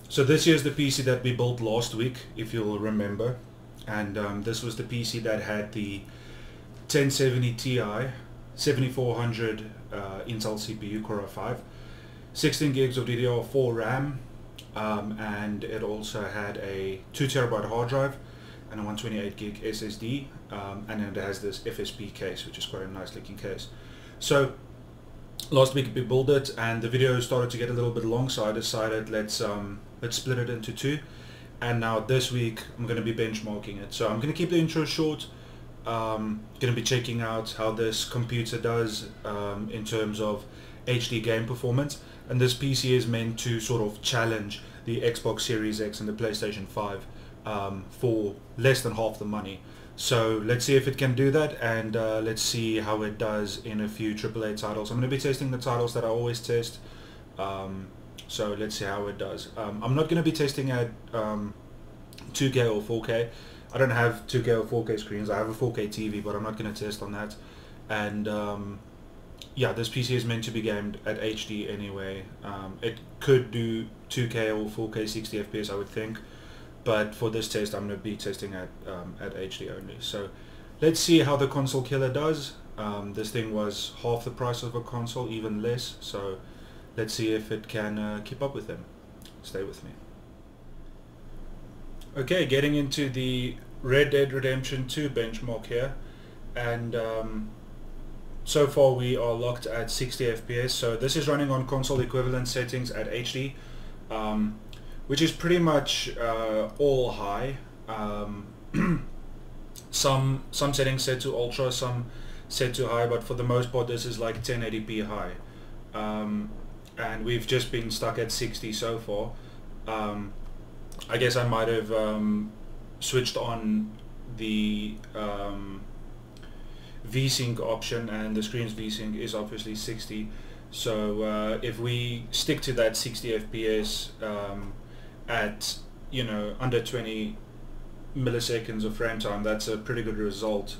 So this here's the PC that we built last week, if you'll remember, and this was the PC that had the 1070 Ti, 7400 Intel CPU Core i5, 16 gigs of DDR4 RAM, and it also had a 2TB hard drive and a 128 gig SSD, and then it has this FSP case, which is quite a nice looking case. So last week we built it, and the video started to get a little bit long, so I decided let's split it into two. And now this week I'm going to be benchmarking it. So I'm going to keep the intro short. Going to be checking out how this computer does in terms of HD game performance, and this PC is meant to sort of challenge the Xbox Series X and the PlayStation 5 for less than half the money. So let's see if it can do that, and let's see how it does in a few AAA titles. I'm going to be testing the titles that I always test, so let's see how it does. I'm not going to be testing at 2K or 4K. I don't have 2K or 4K screens. I have a 4K TV, but I'm not going to test on that. And yeah, this PC is meant to be gamed at HD anyway. It could do 2K or 4K 60 FPS, I would think. But for this test, I'm going to be testing at HD only. So let's see how the console killer does. This thing was half the price of a console, even less. So let's see if it can keep up with them. Stay with me. Okay, getting into the Red Dead Redemption 2 benchmark here. And so far we are locked at 60 FPS. So this is running on console equivalent settings at HD. Which is pretty much all high. Some settings set to ultra, some set to high, but for the most part this is like 1080p high. And we've just been stuck at 60 so far. I guess I might have switched on the VSync option, and the screen's VSync is obviously 60. So if we stick to that 60 FPS at, you know, under 20 milliseconds of frame time, that's a pretty good result.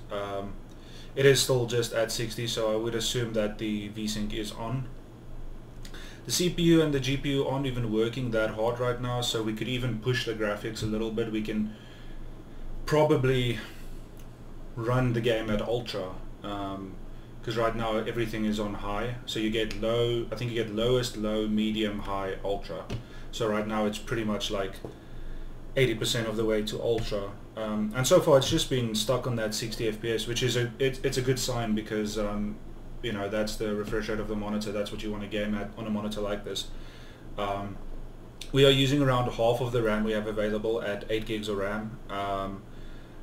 It is still just at 60, so I would assume that the VSync is on. The CPU and the GPU aren't even working that hard right now, so we could even push the graphics a little bit. We can probably run the game at ultra, because right now everything is on high, so you get low, I think you get lowest, low, medium, high, ultra. So right now it's pretty much like 80% of the way to ultra, and so far it's just been stuck on that 60 FPS, which is it's a good sign, because you know, that's the refresh rate of the monitor. That's what you want to game at on a monitor like this. We are using around half of the RAM we have available at 8 gigs of RAM.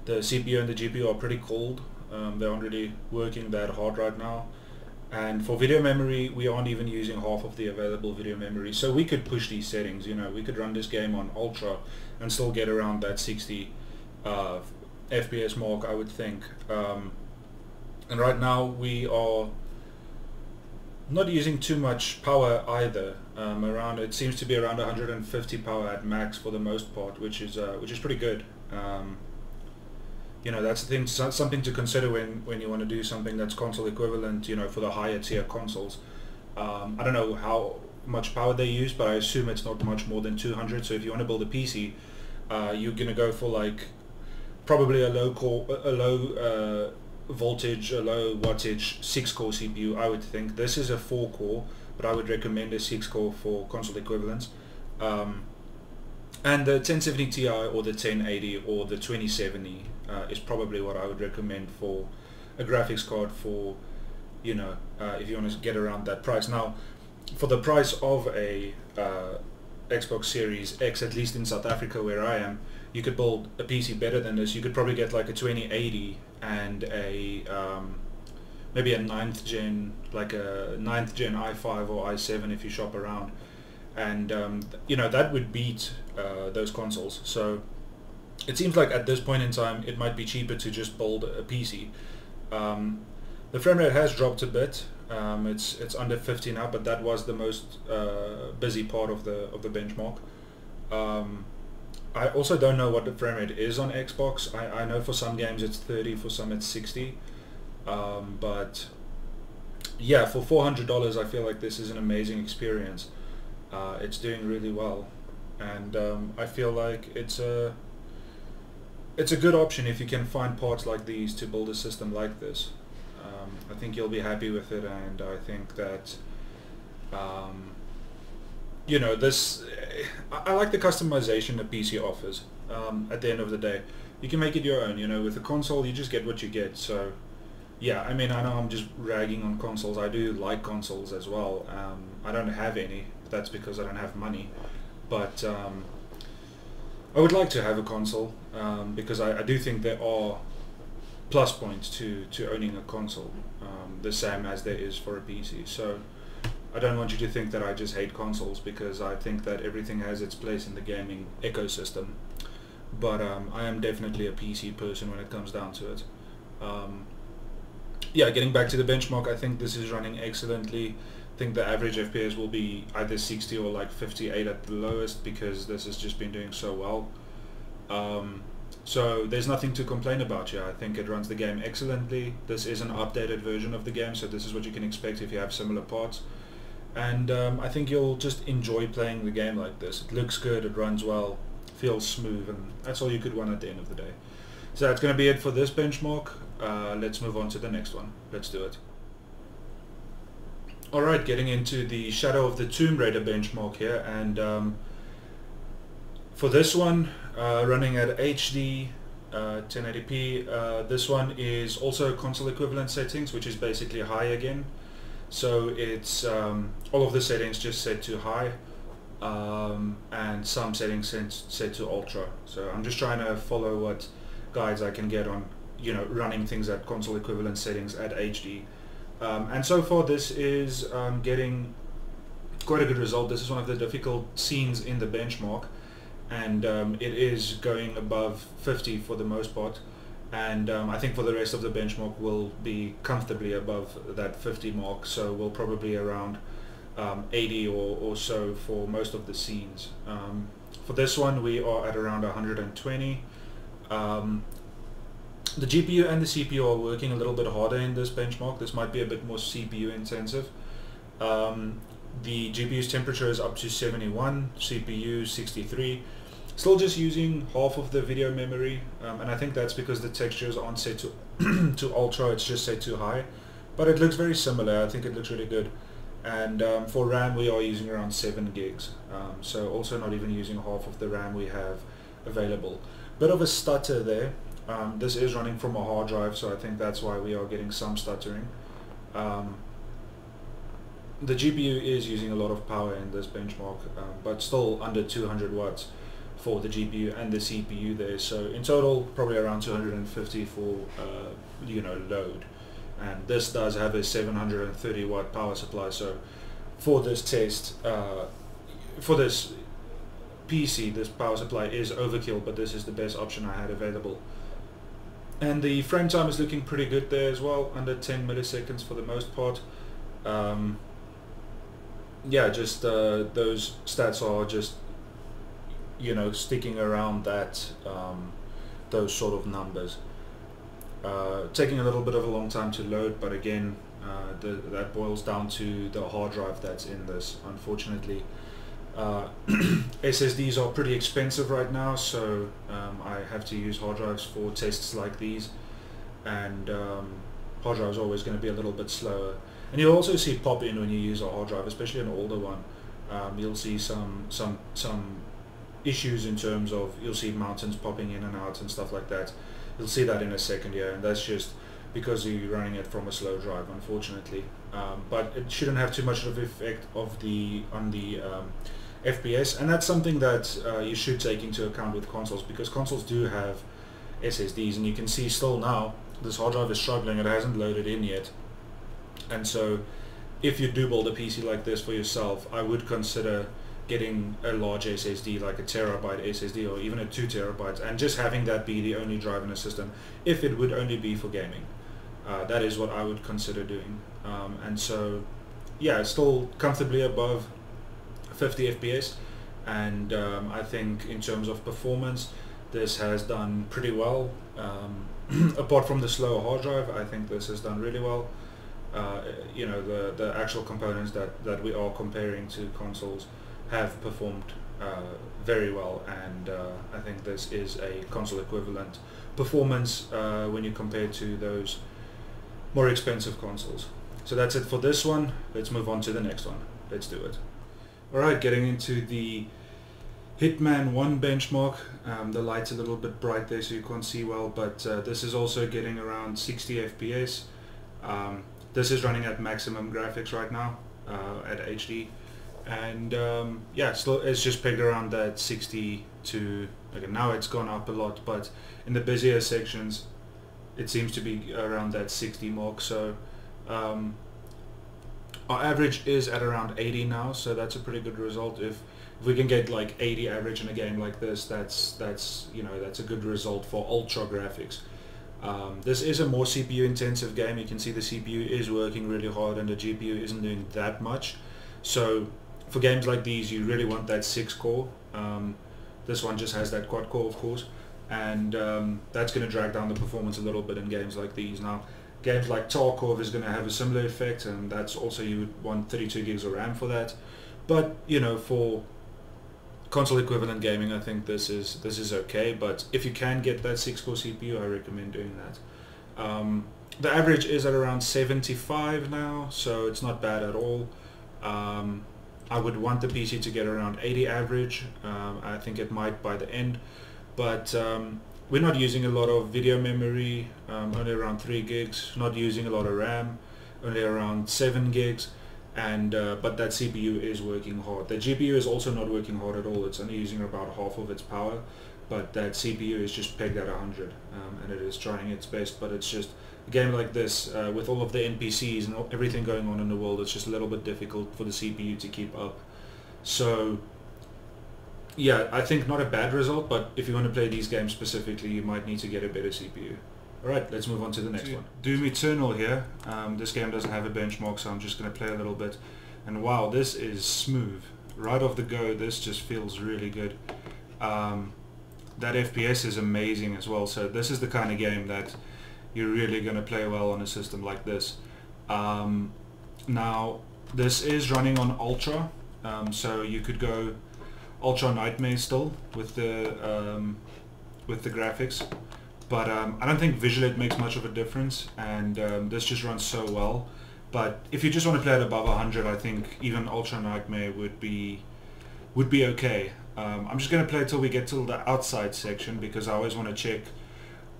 The CPU and the GPU are pretty cold. They aren't really working that hard right now. And for video memory, we aren't even using half of the available video memory. So we could push these settings, you know, we could run this game on ultra and still get around that 60 FPS mark, I would think. And right now we are not using too much power either. It seems to be around 150 power at max for the most part, which is pretty good. You know, that's the thing, something to consider when you want to do something that's console equivalent, you know, for the higher tier consoles. I don't know how much power they use, but I assume it's not much more than 200. So if you want to build a PC, you're gonna go for like probably a low voltage, a low wattage 6-core CPU, I would think. This is a 4-core, but I would recommend a 6-core for console equivalents. And the 1070 Ti or the 1080 or the 2070 is probably what I would recommend for a graphics card, for, you know, if you want to get around that price. Now, for the price of a Xbox Series X, at least in South Africa where I am, you could build a PC better than this. You could probably get like a 2080 and a maybe a 9th gen, like a 9th gen i5 or i7 if you shop around, and you know, that would beat those consoles. So it seems like at this point in time it might be cheaper to just build a PC. The frame rate has dropped a bit. It's under 50 now, but that was the most busy part of the benchmark. I also don't know what the frame rate is on Xbox. I know for some games it's 30, for some it's 60. But yeah, for $400 I feel like this is an amazing experience. It's doing really well. and I feel like it's a good option if you can find parts like these to build a system like this. I think you'll be happy with it, and I think that you know, this I like the customization the PC offers. At the end of the day, you can make it your own. You know, with a console, you just get what you get. So yeah, I mean, I know I'm just ragging on consoles. I do like consoles as well. I don't have any. That's because I don't have money. But I would like to have a console, because I do think there are plus points to owning a console, the same as there is for a PC. So I don't want you to think that I just hate consoles, because I think that everything has its place in the gaming ecosystem. But I am definitely a PC person when it comes down to it. Yeah, getting back to the benchmark, I think this is running excellently. I think the average FPS will be either 60 or like 58 at the lowest, because this has just been doing so well. So there's nothing to complain about here. I think it runs the game excellently. This is an updated version of the game, so this is what you can expect if you have similar parts. And I think you'll just enjoy playing the game like this. It looks good, it runs well, feels smooth, and that's all you could want at the end of the day. So that's going to be it for this benchmark. Let's move on to the next one. Let's do it. Alright, getting into the Shadow of the Tomb Raider benchmark here, and for this one, running at HD 1080p, this one is also console equivalent settings, which is basically high again. So it's all of the settings just set to high, and some settings set to ultra. So I'm just trying to follow what guides I can get on, you know, running things at console equivalent settings at HD. And so far this is getting quite a good result. This is one of the difficult scenes in the benchmark, and it is going above 50 for the most part, and I think for the rest of the benchmark we'll be comfortably above that 50 mark, so we'll probably around 80 or so for most of the scenes. For this one we are at around 120. The GPU and the CPU are working a little bit harder in this benchmark. This might be a bit more CPU intensive. The GPU's temperature is up to 71, CPU 63. Still just using half of the video memory, and I think that's because the textures aren't set to to ultra, it's just set to high. But it looks very similar. I think it looks really good. And for RAM we are using around 7 gigs, so also not even using half of the RAM we have available. Bit of a stutter there. This is running from a hard drive, so I think that's why we are getting some stuttering. The GPU is using a lot of power in this benchmark, but still under 200 watts for the GPU and the CPU there. So in total, probably around 250 for you know, load. And this does have a 730 watt power supply. So for this test, for this PC, this power supply is overkill, but this is the best option I had available. And the frame time is looking pretty good there as well, under 10 milliseconds for the most part. Yeah, just those stats are just, you know, sticking around that those sort of numbers. Taking a little bit of a long time to load, but again, that boils down to the hard drive that's in this, unfortunately. SSDs are pretty expensive right now, so I have to use hard drives for tests like these, and hard drive is always going to be a little bit slower. And you'll also see pop in when you use a hard drive, especially an older one. You'll see some issues in terms of, you'll see mountains popping in and out and stuff like that. You'll see that in a second here, and that's just because you're running it from a slow drive, unfortunately. But it shouldn't have too much of an effect on the FPS, and that's something that you should take into account with consoles, because consoles do have SSDs, and you can see still now this hard drive is struggling. It hasn't loaded in yet. And so if you do build a PC like this for yourself, I would consider getting a large SSD, like a terabyte SSD or even a 2 terabytes, and just having that be the only drive in a system, if it would only be for gaming. That is what I would consider doing. And so yeah, still comfortably above 50 FPS, and I think in terms of performance this has done pretty well. Apart from the slower hard drive, I think this has done really well. You know, the actual components that we are comparing to consoles have performed very well, and I think this is a console equivalent performance when you compare to those more expensive consoles. So that's it for this one. Let's move on to the next one. Let's do it. Alright, getting into the Hitman 1 benchmark. The light's a little bit bright there so you can't see well, but this is also getting around 60 FPS. This is running at maximum graphics right now, at HD, and yeah, still it's just pegged around that 60 to, okay, now it's gone up a lot, but in the busier sections it seems to be around that 60 mark. So our average is at around 80 now, so that's a pretty good result. If we can get like 80 average in a game like this, that's you know, that's a good result for ultra graphics. This is a more CPU intensive game. You can see the CPU is working really hard and the GPU isn't doing that much. So for games like these you really want that 6 core. This one just has that quad core, of course, and that's going to drag down the performance a little bit in games like these. Now games like Tarkov is going to have a similar effect, and that's also, you would want 32 gigs of RAM for that. But you know, for console equivalent gaming, I think this is okay. But if you can get that 6-core CPU, I recommend doing that. The average is at around 75 now, so it's not bad at all. I would want the PC to get around 80 average. I think it might by the end, but we're not using a lot of video memory, only around 3 gigs, not using a lot of RAM, only around 7 gigs. And but that CPU is working hard. The GPU is also not working hard at all. It's only using about half of its power, but that CPU is just pegged at 100, and it is trying its best. But it's just a game like this, with all of the NPCs and everything going on in the world, it's just a little bit difficult for the CPU to keep up. So yeah, I think not a bad result, but if you want to play these games specifically, you might need to get a better CPU. Alright, let's move on to the next one. Doom Eternal here. This game doesn't have a benchmark, so I'm just going to play a little bit. And wow, this is smooth. Right off the go, this just feels really good. That FPS is amazing as well, so this is the kind of game that you're really going to play well on a system like this. Now, this is running on Ultra, so you could go Ultra Nightmare still with the graphics. But I don't think visually it makes much of a difference, and this just runs so well. But if you just want to play it above 100, I think even Ultra Nightmare would be okay. I'm just going to play till we get to the outside section, because I always want to check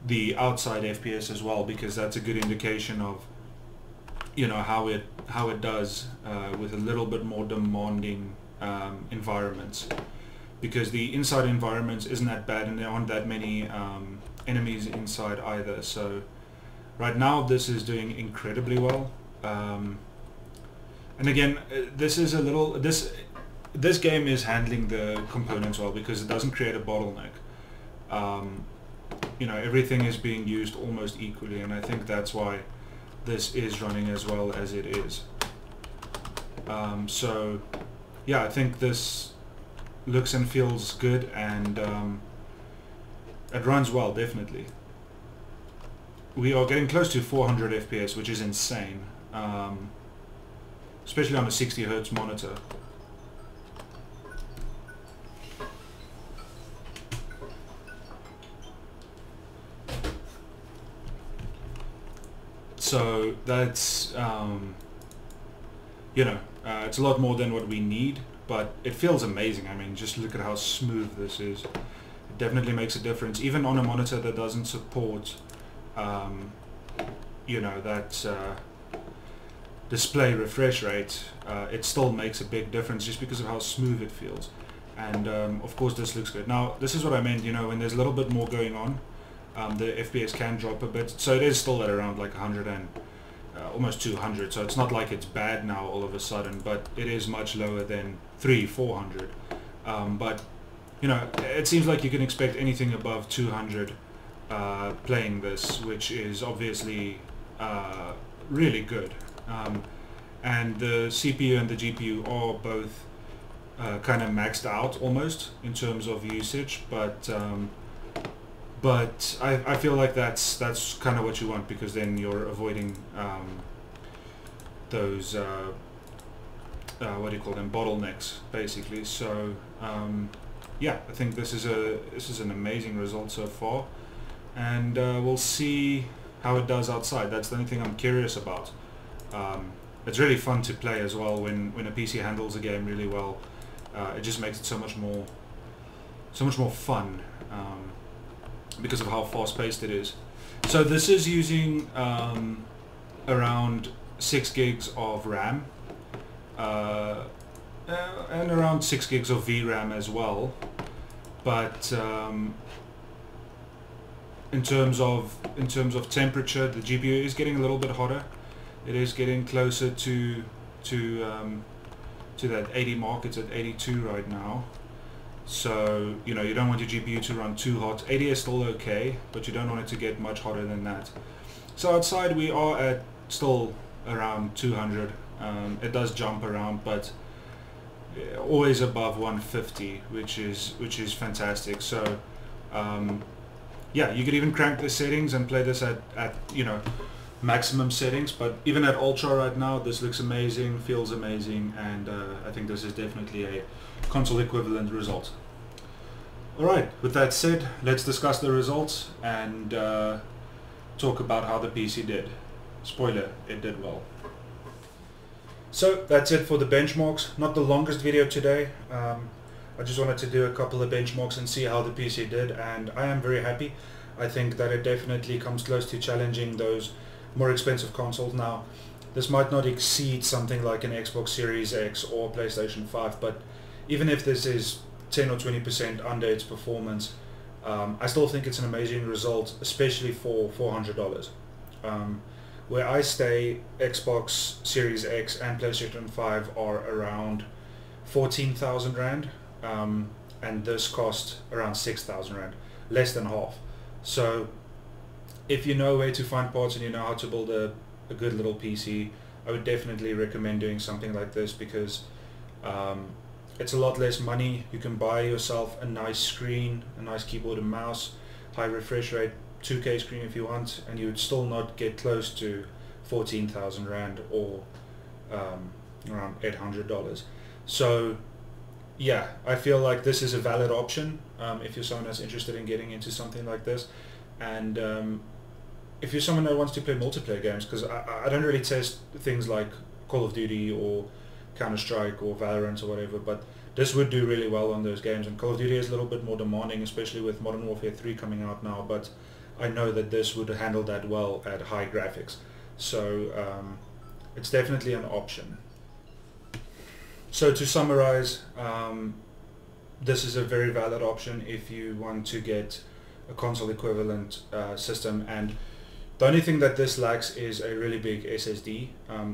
the outside FPS as well, because that's a good indication of, you know, how it does with a little bit more demanding environments. Because the inside environments isn't that bad, and there aren't that many enemies inside either. So right now this is doing incredibly well. And again, this is a little, this game is handling the components well, because it doesn't create a bottleneck. You know, everything is being used almost equally, and I think that's why this is running as well as it is. So yeah, I think this looks and feels good, and it runs well, definitely. We are getting close to 400 FPS, which is insane, especially on a 60 Hz monitor. So that's you know, it's a lot more than what we need, but it feels amazing. I mean, just look at how smooth this is. It definitely makes a difference, even on a monitor that doesn't support you know, that display refresh rate. It still makes a big difference just because of how smooth it feels. And of course this looks good. Now this is what I meant, you know, when there's a little bit more going on, the FPS can drop a bit. So it is still at around like 100 and almost 200, so it's not like it's bad now all of a sudden, but it is much lower than 300-400. But you know, it seems like you can expect anything above 200 playing this, which is obviously really good. And the CPU and the GPU are both kind of maxed out almost in terms of usage, but I feel like that's kind of what you want, because then you're avoiding those what do you call them, bottlenecks, basically. So Yeah, I think this is an amazing result so far, and we'll see how it does outside. That's the only thing I'm curious about. It's really fun to play as well when a PC handles a game really well. It just makes it so much more fun because of how fast-paced it is. So this is using around 6 gigs of RAM and around 6 gigs of VRAM as well. But in terms of temperature, the GPU is getting a little bit hotter. It is getting closer to that 80 mark. It's at 82 right now. So you don't want your GPU to run too hot. 80 is still okay, but you don't want it to get much hotter than that. So outside we are at still around 200. It does jump around, but always above 150, which is fantastic. So yeah, you could even crank the settings and play this at maximum settings, but even at ultra right now, this looks amazing, feels amazing, and I think this is definitely a console equivalent result. Alright, with that said, let's discuss the results and talk about how the PC did. Spoiler, it did well. So that's it for the benchmarks. Not the longest video today. I just wanted to do a couple of benchmarks and see how the PC did, and I am very happy. I think that it definitely comes close to challenging those more expensive consoles. Now, this might not exceed something like an Xbox Series X or PlayStation 5, but even if this is 10 or 20% under its performance, I still think it's an amazing result, especially for $400. Where I stay, Xbox Series X and PlayStation 5 are around 14,000 Rand, and this cost around 6,000 Rand, less than half. So if you know where to find parts and you know how to build a good little PC, I would definitely recommend doing something like this, because it's a lot less money. You can buy yourself a nice screen, a nice keyboard and mouse, high refresh rate, 2K screen if you want, and you would still not get close to 14,000 Rand or around $800. So yeah, I feel like this is a valid option if you're someone that's interested in getting into something like this. And if you're someone that wants to play multiplayer games, because I don't really test things like Call of Duty or Counter-Strike or Valorant or whatever, but this would do really well on those games. And Call of Duty is a little bit more demanding, especially with Modern Warfare 3 coming out now, but I know that this would handle that well at high graphics. So it's definitely an option. So to summarize, this is a very valid option if you want to get a console equivalent system, and the only thing that this lacks is a really big SSD.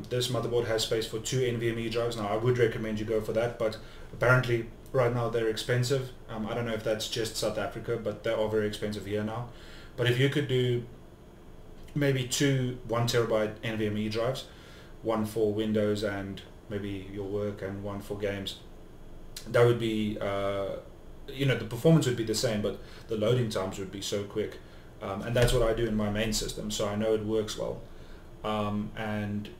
This motherboard has space for 2 NVMe drives. Now I would recommend you go for that, but apparently right now they're expensive. I don't know if that's just South Africa, but they are very expensive here now. But if you could do maybe 2 1 terabyte NVMe drives, one for Windows and maybe your work and one for games, that would be the performance would be the same, but the loading times would be so quick, and that's what I do in my main system, so I know it works well. And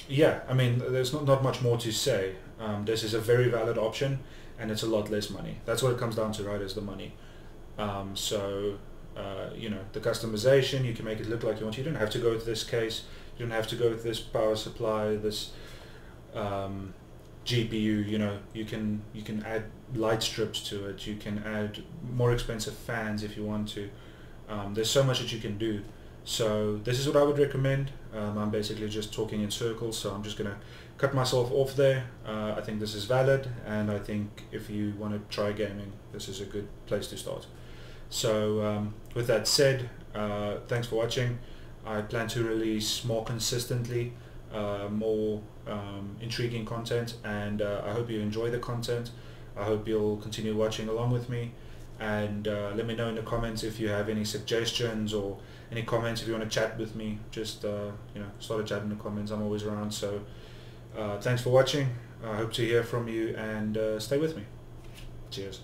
yeah, I mean, there's not much more to say. This is a very valid option, and it's a lot less money. That's what it comes down to, right, is the money. The customization, you can make it look like you want. You don't have to go with this case, you don't have to go with this power supply, this GPU. You can add light strips to it, you can add more expensive fans if you want to. There's so much that you can do. So this is what I would recommend. I'm basically just talking in circles, so I'm just gonna cut myself off there. I think this is valid, and I think if you want to try gaming, this is a good place to start. So with that said, thanks for watching. I plan to release more consistently, more intriguing content, and I hope you enjoy the content. I hope you'll continue watching along with me, and let me know in the comments if you have any suggestions or any comments. If you want to chat with me, just start a chat in the comments. I'm always around. So thanks for watching. I hope to hear from you, and stay with me. Cheers.